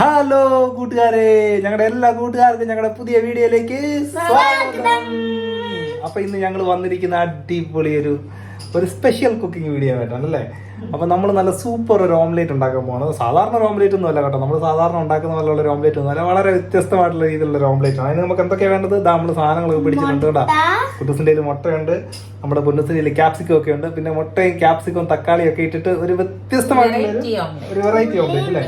Hello കൂട്ടുകാരെ, ഞങ്ങളുടെ എല്ലാ കൂട്ടുകാർക്കും ഞങ്ങളുടെ പുതിയ വീഡിയോയിലേക്ക് സ്വാഗതം. അപ്പൊ ഇന്ന് ഞങ്ങൾ വന്നിരിക്കുന്ന അടിപൊളി ഒരു സ്പെഷ്യൽ കുക്കിംഗ് വീഡിയോ ആയിട്ടാണ് അല്ലേ. അപ്പൊ നമ്മൾ നല്ല സൂപ്പർ ഒരു ഓംലേറ്റ് ഉണ്ടാക്കാൻ പോകുന്നത്. സാധാരണ ഒരു ഓംലേറ്റ് ഒന്നും അല്ല കേട്ടോ, നമ്മൾ സാധാരണ ഉണ്ടാക്കുന്ന പോലുള്ള ഒരു ഓംലേറ്റ് ഒന്നും അല്ല, വളരെ വ്യത്യസ്തമായിട്ടുള്ള രീതിയിലുള്ള ഒരു ഓംലേറ്റ് ആണ്. അതിന് നമുക്ക് എന്തൊക്കെയാണ് വേണ്ടത്? നമ്മൾ സാധനങ്ങളൊക്കെ പിടിച്ചിട്ടുണ്ട് കേട്ടോ. കുട്ടൂസിന്റെ മുട്ടയുണ്ട്, നമ്മുടെ പൊന്നൂസിന്റെ ക്യാപ്സിക്കം ഒക്കെ ഉണ്ട്, പിന്നെ മുട്ടയും ക്യാപ്സിക്കവും തക്കാളിയും ഒക്കെ ഇട്ടിട്ട് ഒരു വ്യത്യസ്തമായിട്ടുള്ള ഒരു വെറൈറ്റി ഓംലേറ്റ് അല്ലേ.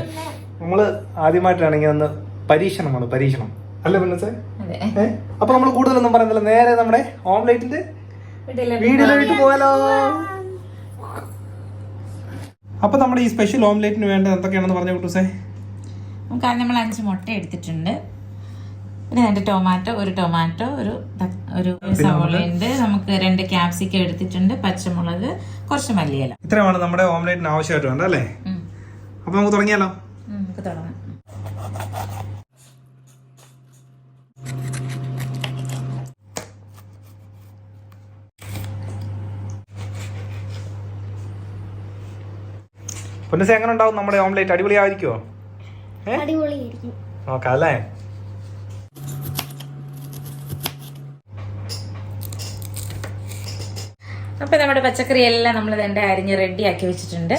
നമ്മള് ആദ്യമായിട്ടാണെങ്കിൽ ഒന്ന് പരീക്ഷണം അല്ലേ പൊന്നൂസേ? അപ്പൊ നമ്മൾ കൂടുതലൊന്നും പറയുന്നില്ല, നേരെ നമ്മുടെ ഓംലേറ്റിന്റെ വീഡിയോയിലോട്ട് പോയാലോ. അപ്പൊ നമ്മുടെ ഈ സ്പെഷ്യൽ ഓംലേറ്റിന് വേണ്ട എന്തൊക്കെയാണെന്ന് പറഞ്ഞ കുട്ടൂസേ? നമുക്ക് ആദ്യം നമ്മൾ 5 മുട്ട എടുത്തിട്ടുണ്ട്, പിന്നെ 2 ടൊമാറ്റോ, ഒരു സവോള ഉണ്ട്, നമുക്ക് 2 ക്യാപ്സിക്കം എടുത്തിട്ടുണ്ട്, പച്ചമുളക്, കുറച്ച് മല്ലിയില. ഇത്രയാണ് നമ്മുടെ ഓംലേറ്റിന് ആവശ്യമായിട്ട് വേണ്ട അല്ലേ. അപ്പൊ നമുക്ക് തുടങ്ങിയാലോ? നമുക്ക് തുടങ്ങാം. പൊന്നൂസേ, എങ്ങനെ ഉണ്ടാവും നമ്മുടെ ഓംലേറ്റ്? അടിപൊളിയായിരിക്കുമോ? നോക്കാം അല്ലേ. അപ്പൊ നമ്മുടെ പച്ചക്കറി എല്ലാം നമ്മൾ അരിഞ്ഞ് റെഡി ആക്കി വെച്ചിട്ടുണ്ട്.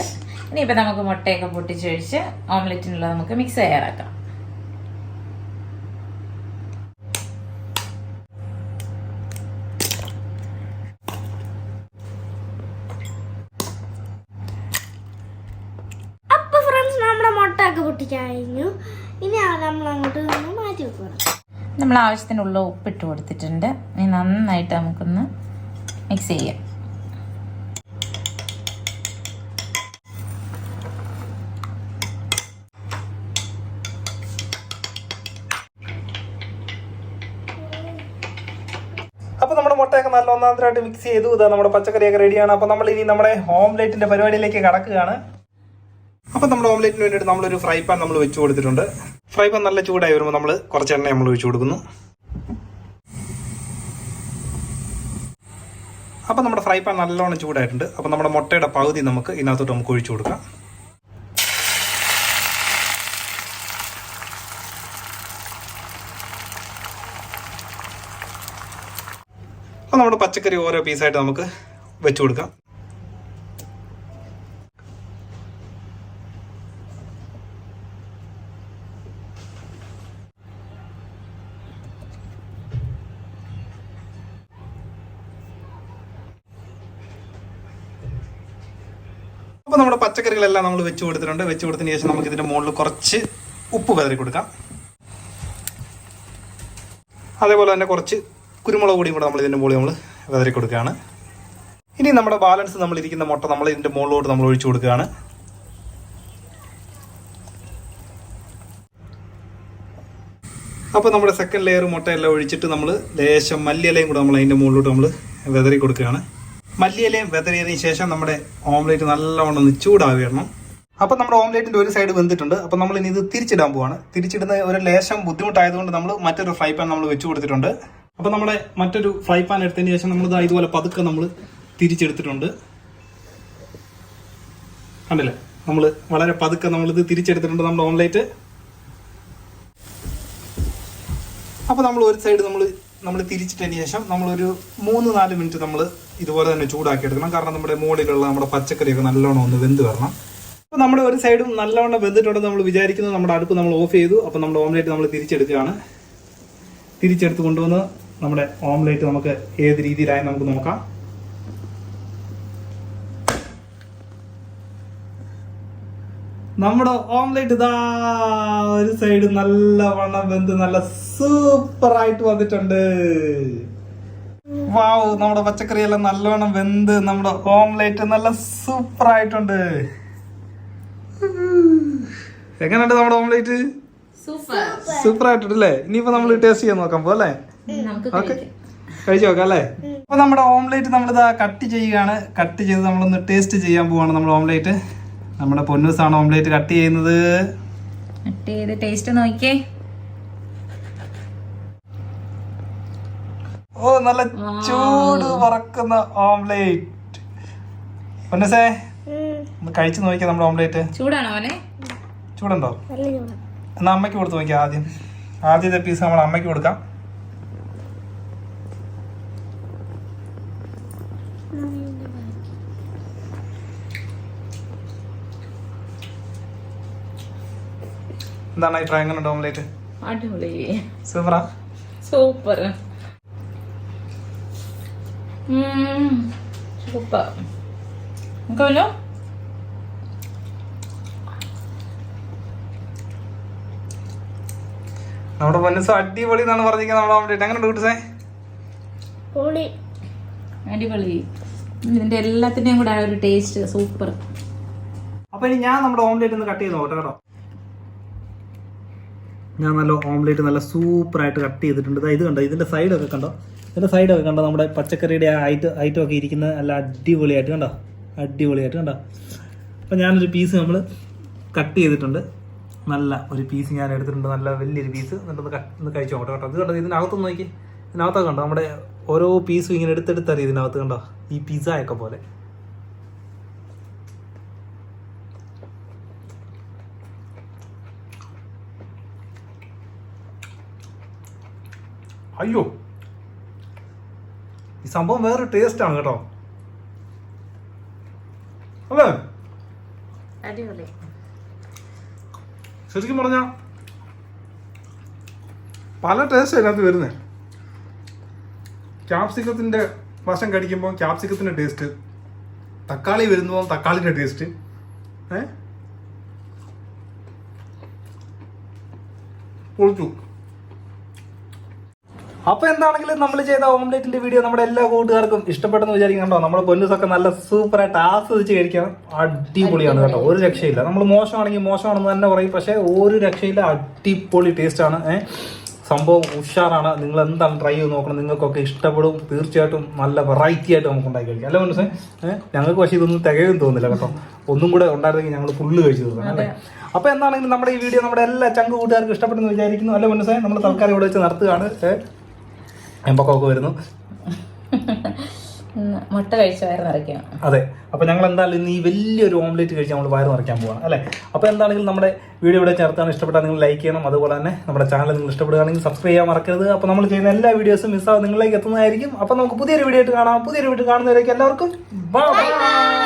ഇനിയിപ്പോൾ നമുക്ക് മുട്ടയൊക്കെ പൊട്ടിച്ചൊഴിച്ച് ഓംലെറ്റിനുള്ള നമുക്ക് മിക്സ് തയ്യാറാക്കാം. അപ്പൊ ഫ്രണ്ട്സ്, നമ്മുടെ മുട്ടയൊക്കെ പൊട്ടിക്കഴിഞ്ഞു. ഇനി നമ്മൾ അങ്ങോട്ട് മാറ്റി വെക്കണം. നമ്മൾ ആവശ്യത്തിനുള്ള ഉപ്പിട്ട് കൊടുത്തിട്ടുണ്ട്. ഇനി നന്നായിട്ട് നമുക്കൊന്ന് മിക്സ് ചെയ്യാം. അപ്പൊ നമ്മുടെ മുട്ടയൊക്കെ നല്ല ഒന്നാമതായിട്ട് മിക്സ് ചെയ്തു. ഇതാ നമ്മുടെ പച്ചക്കറിയൊക്കെ റെഡിയാണ്. അപ്പൊ നമ്മൾ ഇനി നമ്മുടെ ഓംലേറ്റിന്റെ പരിപാടിയിലേക്ക് കടക്കുകയാണ്. അപ്പൊ നമ്മുടെ ഓംലേറ്റിന് വേണ്ടിയിട്ട് നമ്മളൊരു ഫ്രൈ പാൻ നമ്മൾ വെച്ച് കൊടുത്തിട്ടുണ്ട്. ഫ്രൈ പാൻ നല്ല ചൂടായി വരുമ്പോൾ നമ്മൾ കുറച്ച് എണ്ണ നമ്മൾ ഒഴിച്ചു കൊടുക്കുന്നു. അപ്പൊ നമ്മുടെ ഫ്രൈ പാൻ നല്ലോണം ചൂടായിട്ടുണ്ട്. അപ്പൊ നമ്മുടെ മുട്ടയുടെ പകുതി നമുക്ക് ഇതിനകത്തോട്ട് നമുക്ക് ഒഴിച്ചു കൊടുക്കാം. അപ്പോൾ നമ്മുടെ പച്ചക്കറി ഓരോ പീസായിട്ട് നമുക്ക് വെച്ചു കൊടുക്കാം. അപ്പോൾ നമ്മുടെ പച്ചക്കറികളെല്ലാം നമ്മൾ വെച്ച് കൊടുത്തിട്ടുണ്ട്. വെച്ച് കൊടുത്തതിന് ശേഷം നമുക്ക് ഇതിൻ്റെ മുകളിൽ കുറച്ച് ഉപ്പ് വിതറി കൊടുക്കാം. അതേപോലെ തന്നെ കുറച്ച് കുരുമുളക് പൊടിയും കൂടെ നമ്മൾ ഇതിൻ്റെ മുകളിൽ നമ്മൾ വിതറി കൊടുക്കുകയാണ്. ഇനി നമ്മുടെ ബാലൻസ് നമ്മളിരിക്കുന്ന മുട്ട നമ്മൾ ഇതിൻ്റെ മുകളിലോട്ട് നമ്മൾ ഒഴിച്ചു കൊടുക്കുകയാണ്. അപ്പോൾ നമ്മുടെ സെക്കൻഡ് ലെയർ മുട്ടയെല്ലാം ഒഴിച്ചിട്ട് നമ്മൾ ലേശം മല്ലിയിലയും കൂടെ നമ്മൾ അതിൻ്റെ മുകളിലോട്ട് നമ്മൾ വിതറി കൊടുക്കുകയാണ്. മല്ലിയിലയും വിതറിയതിന് ശേഷം നമ്മുടെ ഓംലേറ്റ് നല്ലവണ്ണം ഒന്ന് ചൂടാവണം. അപ്പം നമ്മുടെ ഓംലേറ്റിൻ്റെ ഒരു സൈഡ് വെന്തിട്ടുണ്ട്. അപ്പം നമ്മൾ ഇനി ഇത് തിരിച്ചിടാൻ പോവാണ്. തിരിച്ചിടുന്ന ഒരു ലേശം ബുദ്ധിമുട്ടായതുകൊണ്ട് നമ്മൾ മറ്റൊരു ഫ്രൈ പാൻ നമ്മൾ വെച്ച് കൊടുത്തിട്ടുണ്ട്. അപ്പം നമ്മുടെ മറ്റൊരു ഫ്രൈ പാൻ എടുത്തതിന് ശേഷം നമ്മൾ ഇതുപോലെ പതുക്കെ നമ്മൾ തിരിച്ചെടുത്തിട്ടുണ്ട്. കണ്ടില്ലേ, നമ്മൾ വളരെ പതുക്കെ നമ്മളിത് തിരിച്ചെടുത്തിട്ടുണ്ട് നമ്മുടെ ഓംലേറ്റ്. അപ്പോൾ നമ്മൾ ഒരു സൈഡ് നമ്മൾ തിരിച്ചിട്ടതിന് ശേഷം നമ്മളൊരു 3-4 മിനിറ്റ് നമ്മൾ ഇതുപോലെ തന്നെ ചൂടാക്കി എടുക്കണം. കാരണം നമ്മുടെ മുകളിലുള്ള നമ്മുടെ പച്ചക്കറിയൊക്കെ നല്ലോണം ഒന്ന് വെന്ത് വരണം. അപ്പോൾ നമ്മുടെ ഒരു സൈഡും നല്ലവണ്ണം വെന്തിട്ടുണ്ടെന്ന് നമ്മൾ വിചാരിക്കുന്നു. നമ്മുടെ അടുപ്പ് നമ്മൾ ഓഫ് ചെയ്തു. അപ്പോൾ നമ്മുടെ ഓംലേറ്റ് നമ്മൾ തിരിച്ചെടുക്കുകയാണ്. തിരിച്ചെടുത്ത് കൊണ്ടുവന്ന് നമ്മുടെ ഓംലേറ്റ് നമുക്ക് ഏത് രീതിയിലായി നമുക്ക് നോക്കാം. നമ്മുടെ ഓംലേറ്റ് ഇതാ ഒരു സൈഡ് നല്ലവണ്ണം വെന്ത് നല്ല സൂപ്പറായിട്ട് വന്നിട്ടുണ്ട്. വാവ്, നമ്മുടെ പച്ചക്കറിയെല്ലാം നല്ലവണ്ണം വെന്ത് നമ്മുടെ ഓംലേറ്റ് നല്ല സൂപ്പറായിട്ടുണ്ട്. എങ്ങനെയുണ്ട് നമ്മുടെ ഓംലേറ്റ്? സൂപ്പർ ആയിട്ടുണ്ടല്ലേ. ഇനിയിപ്പോ നമ്മൾ ടേസ്റ്റ് ചെയ്യാൻ നോക്കാൻ പോകല്ലേ? ഓക്കെ, കഴിച്ചു നോക്കാം അല്ലേ. അപ്പൊ നമ്മുടെ ഓംലേറ്റ് നമ്മളിതാ കട്ട് ചെയ്യുകയാണ്. കട്ട് ചെയ്ത് നമ്മളൊന്ന് ടേസ്റ്റ് ചെയ്യാൻ പോവാണ് നമ്മുടെ ഓംലേറ്റ്. നമ്മുടെ പൊന്നൂസാണ് ഓംലേറ്റ് കട്ട് ചെയ്യുന്നത്. ടേസ്റ്റ് നോക്കിയേ. ഓ, നല്ല ചൂട് പറക്കുന്ന ഓംലേറ്റ്. പൊന്നൂസേ, ഒന്ന് കഴിച്ചു നോക്കിയാ നമ്മുടെ ഓംലേറ്റ്. ചൂടാണോ മോനെ? ചൂടുണ്ടോ? എന്നാൽ അമ്മയ്ക്ക് കൊടുത്തു നോക്കിയാൽ ആദ്യത്തെ പീസ് നമ്മൾ അമ്മയ്ക്ക് കൊടുക്കാം. എന്താണ് അഭിപ്രായം? എങ്ങനെ ഓംലേറ്റ്? അടിപൊളി, സൂപ്പറാ, സൂപ്പർ സൂപ്പർ. നമുക്കല്ലോ നമ്മുടെ പൊന്നൂസ് അടിപൊളി എന്നാണ് പറഞ്ഞിരിക്കുന്നത് നമ്മുടെ ഓംലേറ്റ്. എങ്ങനെ കൂട്ടുസേ? അടിപൊളി. ഇതിന്റെ എല്ലാത്തിന്റെയും കൂടെ ആ ഒരു ടേസ്റ്റ് സൂപ്പർ. അപ്പൊ ഇനി ഞാൻ നമ്മുടെ ഓംലേറ്റ് ഒന്ന് കട്ട് ചെയ്ത് നോക്കട്ടെ കേട്ടോ. ഞാൻ നല്ല ഓംലേറ്റ് നല്ല സൂപ്പറായിട്ട് കട്ട് ചെയ്തിട്ടുണ്ട്. ഇത് കണ്ടോ, ഇതിൻ്റെ സൈഡൊക്കെ കണ്ടോ, നമ്മുടെ പച്ചക്കറിയുടെ ആ ഐറ്റം ഒക്കെ ഇരിക്കുന്നത് നല്ല അടിപൊളിയായിട്ട് കണ്ടോ, കണ്ടോ. അപ്പോൾ ഞാനൊരു പീസ് നമ്മൾ കട്ട് ചെയ്തിട്ടുണ്ട്. നല്ല ഒരു പീസ് ഞാൻ എടുത്തിട്ടുണ്ട്, നല്ല വലിയൊരു പീസ്. എന്നിട്ടൊന്ന് ഒന്ന് കഴിച്ചു നോക്കട്ടെ കേട്ടോ. ഇത് കണ്ടോ, ഇതിനകത്തൊന്ന് നോക്കി, ഇതിനകത്തൊക്കെ കണ്ടോ നമ്മുടെ ഓരോ പീസും ഇങ്ങനെ എടുത്തെടുത്തറിയാം ഇതിനകത്ത് കണ്ടോ, ഈ പിസ്സയൊക്കെ പോലെ. അയ്യോ, ഈ സംഭവം വേറൊരു ടേസ്റ്റാണ് കേട്ടോ. അല്ലേ? അടിപൊളി. ശരിക്കും പറഞ്ഞ പല ടേസ്റ്റ് അതിനകത്ത് വരുന്നത്. ക്യാപ്സിക്കത്തിൻ്റെ വശം കടിക്കുമ്പോൾ ക്യാപ്സിക്കത്തിൻ്റെ ടേസ്റ്റ്, തക്കാളി വരുമ്പോൾ തക്കാളിൻ്റെ ടേസ്റ്റ്. പൊളിച്ചു. അപ്പോൾ എന്താണെങ്കിലും നമ്മൾ ചെയ്ത ഓംലേറ്റിന്റെ വീഡിയോ നമ്മുടെ എല്ലാ കൂട്ടുകാർക്കും ഇഷ്ടപ്പെട്ടെന്ന് വിചാരിക്കും. കണ്ടോ, നമ്മുടെ പൊന്നൂസൊക്കെ നല്ല സൂപ്പറായിട്ട് ആസ്വദിച്ച് കഴിക്കാൻ അടിപൊളിയാണ് കേട്ടോ, ഒരു രക്ഷയില്ല. നമ്മൾ മോശമാണെങ്കിൽ മോശമാണെന്ന് തന്നെ പറയും, പക്ഷേ ഒരു രക്ഷയില്ല, അടിപൊളി ടേസ്റ്റാണ്. സംഭവം ഉഷാറാണ്. നിങ്ങൾ എന്താണ് ട്രൈ ചെയ്ത് നോക്കണം, നിങ്ങൾക്കൊക്കെ ഇഷ്ടപ്പെടും തീർച്ചയായിട്ടും. നല്ല വെറൈറ്റി ആയിട്ട് നമുക്ക് ഉണ്ടാക്കി കഴിക്കാം അല്ലേ പൊന്നൂസേ? ഞങ്ങൾക്ക് പക്ഷേ ഇതൊന്നും തികയും തോന്നില്ല കേട്ടോ. ഒന്നും കൂടെ ഉണ്ടായിരുന്നെങ്കിൽ ഞങ്ങൾ ഫുള്ള് കഴിച്ചു തീർക്കണം അല്ലേ? അപ്പോൾ എന്താണെങ്കിലും നമ്മുടെ ഈ വീഡിയോ നമ്മുടെ എല്ലാ ചങ്ക് കൂട്ടുകാർക്കും ഇഷ്ടപ്പെട്ടെന്ന് വിചാരിക്കുന്നു അല്ലേ പൊന്നൂസേ? നമ്മൾ തൽക്കാലം ഇവിടെ വെച്ച് നിർത്തുകയാണ്. എമ്പൊക്കെ വരുന്നു, മുട്ട കഴിച്ച് വയറ് നിറയ്ക്കാം. അതെ. അപ്പോൾ ഞങ്ങൾ എന്തായാലും ഇന്ന് ഈ വലിയൊരു ഓംലേറ്റ് കഴിച്ച് നമ്മൾ വയറ് നിറയ്ക്കാൻ പോവാണ് അല്ലേ? അപ്പോൾ എന്താണെങ്കിലും നമ്മുടെ വീഡിയോ ഇവിടെ ചേർത്താണ്. ഇഷ്ടപ്പെട്ടാൽ നിങ്ങൾ ലൈക്ക് ചെയ്യണം. അതുപോലെ തന്നെ നമ്മുടെ ചാനൽ നിങ്ങൾ ഇഷ്ടപ്പെടുകയാണെങ്കിൽ സബ്സ്ക്രൈബ് ചെയ്യാൻ മറക്കരുത്. അപ്പോൾ നമ്മൾ ചെയ്യുന്ന എല്ലാ വീഡിയോസും മിസ്സാവും നിങ്ങളിലേക്ക് എത്തുന്നതായിരിക്കും. അപ്പോൾ നമുക്ക് പുതിയൊരു വീഡിയോ ആയിട്ട് കാണാം. പുതിയൊരു വീഡിയോ കാണുന്നവരേക്കും എല്ലാവർക്കും ബൈ.